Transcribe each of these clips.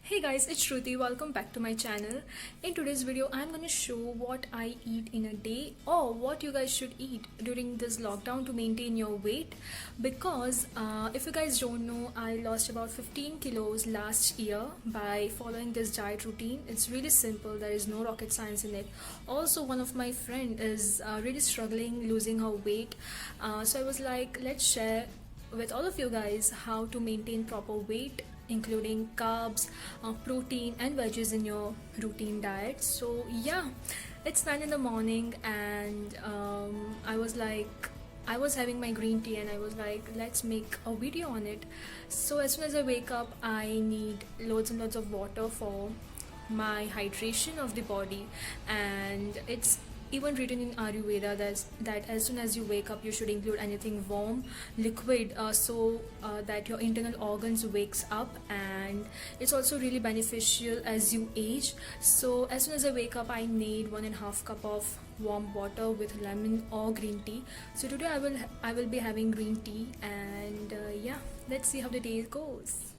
Hey guys, it's Shruti. Welcome back to my channel. In today's video, I'm going to show what I eat in a day or what you guys should eat during this lockdown to maintain your weight. Because if you guys don't know, I lost about 15 kilos last year by following this diet routine. It's really simple. There is no rocket science in it. Also, one of my friend is really struggling losing her weight. So I was like, let's share with all of you guys how to maintain proper weight, including carbs, protein and veggies in your routine diet. So yeah, it's 9 in the morning and I was having my green tea and I was like, let's make a video on it. So as soon as I wake up, I need loads and loads of water for my hydration of the body, and it's even written in Ayurveda that as soon as you wake up you should include anything warm liquid, that your internal organs wakes up, and it's also really beneficial as you age. So as soon as I wake up, I need 1.5 cup of warm water with lemon or green tea. So today I will be having green tea, and yeah, let's see how the day goes.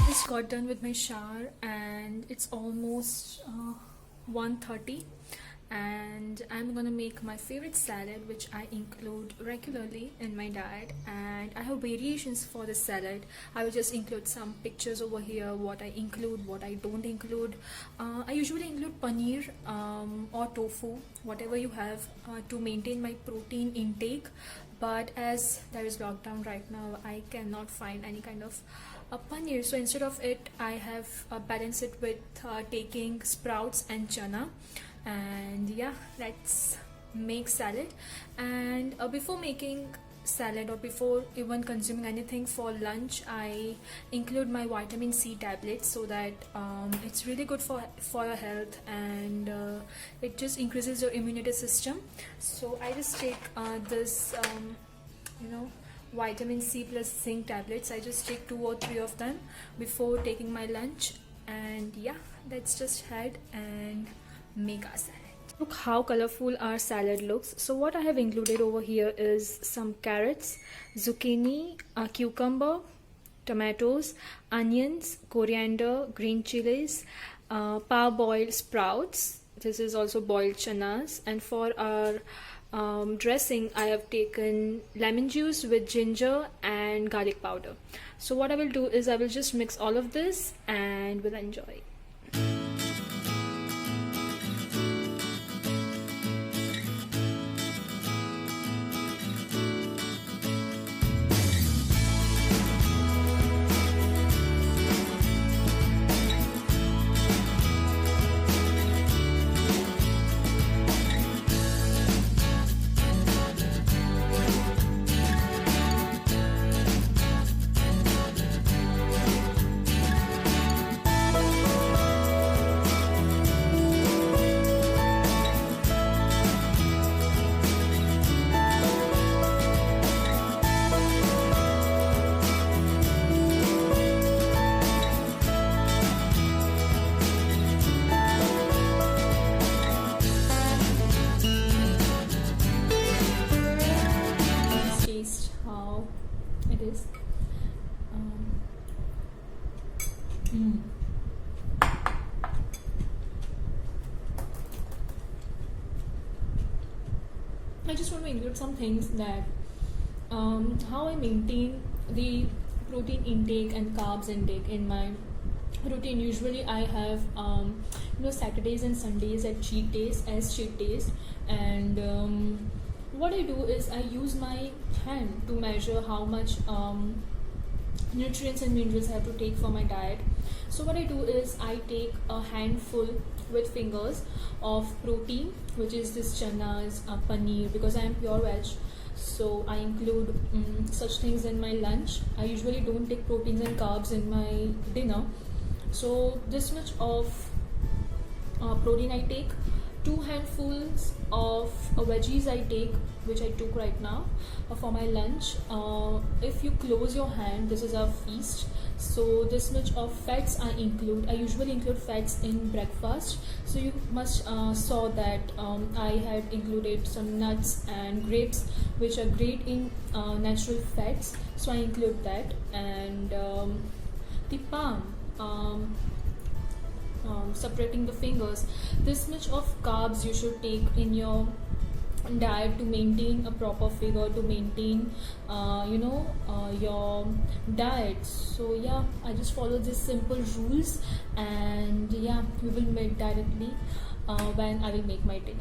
Just got done with my shower and it's almost 1:30, and I'm gonna make my favorite salad, which I include regularly in my diet, and I have variations for the salad. I will just include some pictures over here, what I include, what I don't include. I usually include paneer or tofu, whatever you have, to maintain my protein intake. But as there is lockdown right now, I cannot find any kind of paneer, so instead of it I have balanced it with taking sprouts and chana. And yeah, let's make salad. And before making salad or before even consuming anything for lunch, I include my vitamin C tablets, so that it's really good for your health, and it just increases your immunity system. So I just take this vitamin C plus zinc tablets. I just take 2 or 3 of them before taking my lunch. And yeah, let's just head and make our salad. Look how colorful our salad looks. So what I have included over here is some carrots, zucchini, cucumber, tomatoes, onions, coriander, green chilies, parboiled sprouts. This is also boiled chanas. And for our dressing, I have taken lemon juice with ginger and garlic powder. So what I will do is I will just mix all of this and we'll enjoy. It is. I just want to include some things that how I maintain the protein intake and carbs intake in my routine. Usually I have Saturdays and Sundays as cheat days, and what I do is I use my hand to measure how much nutrients and minerals I have to take for my diet. So what I do is I take a handful with fingers of protein, which is this chanas, paneer, because I am pure veg. So I include such things in my lunch. I usually don't take proteins and carbs in my dinner. So this much of protein I take, 2 handfuls of veggies I take, which I took right now for my lunch. If you close your hand, this is our feast. So this much of fats I include. I usually include fats in breakfast. So you must saw that I had included some nuts and grapes, which are great in natural fats. So I include that, and the palm. Separating the fingers, this much of carbs you should take in your diet to maintain a proper figure, to maintain your diet. So yeah, I just follow these simple rules, and yeah, we will meet directly when I will make my dinner.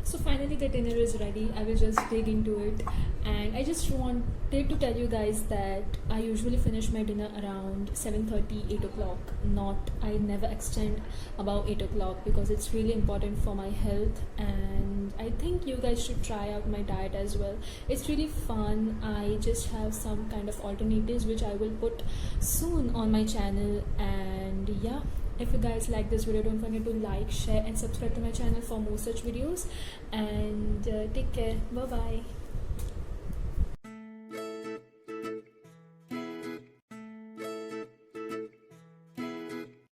So finally the dinner is ready. I will just dig into it, and I just wanted to tell you guys that I usually finish my dinner around 7:30, 8 o'clock. I never extend about 8 o'clock, because it's really important for my health, and I think you guys should try out my diet as well. It's really fun. I just have some kind of alternatives which I will put soon on my channel, and yeah, if you guys like this video, don't forget to like, share and subscribe to my channel for more such videos, and take care. Bye bye.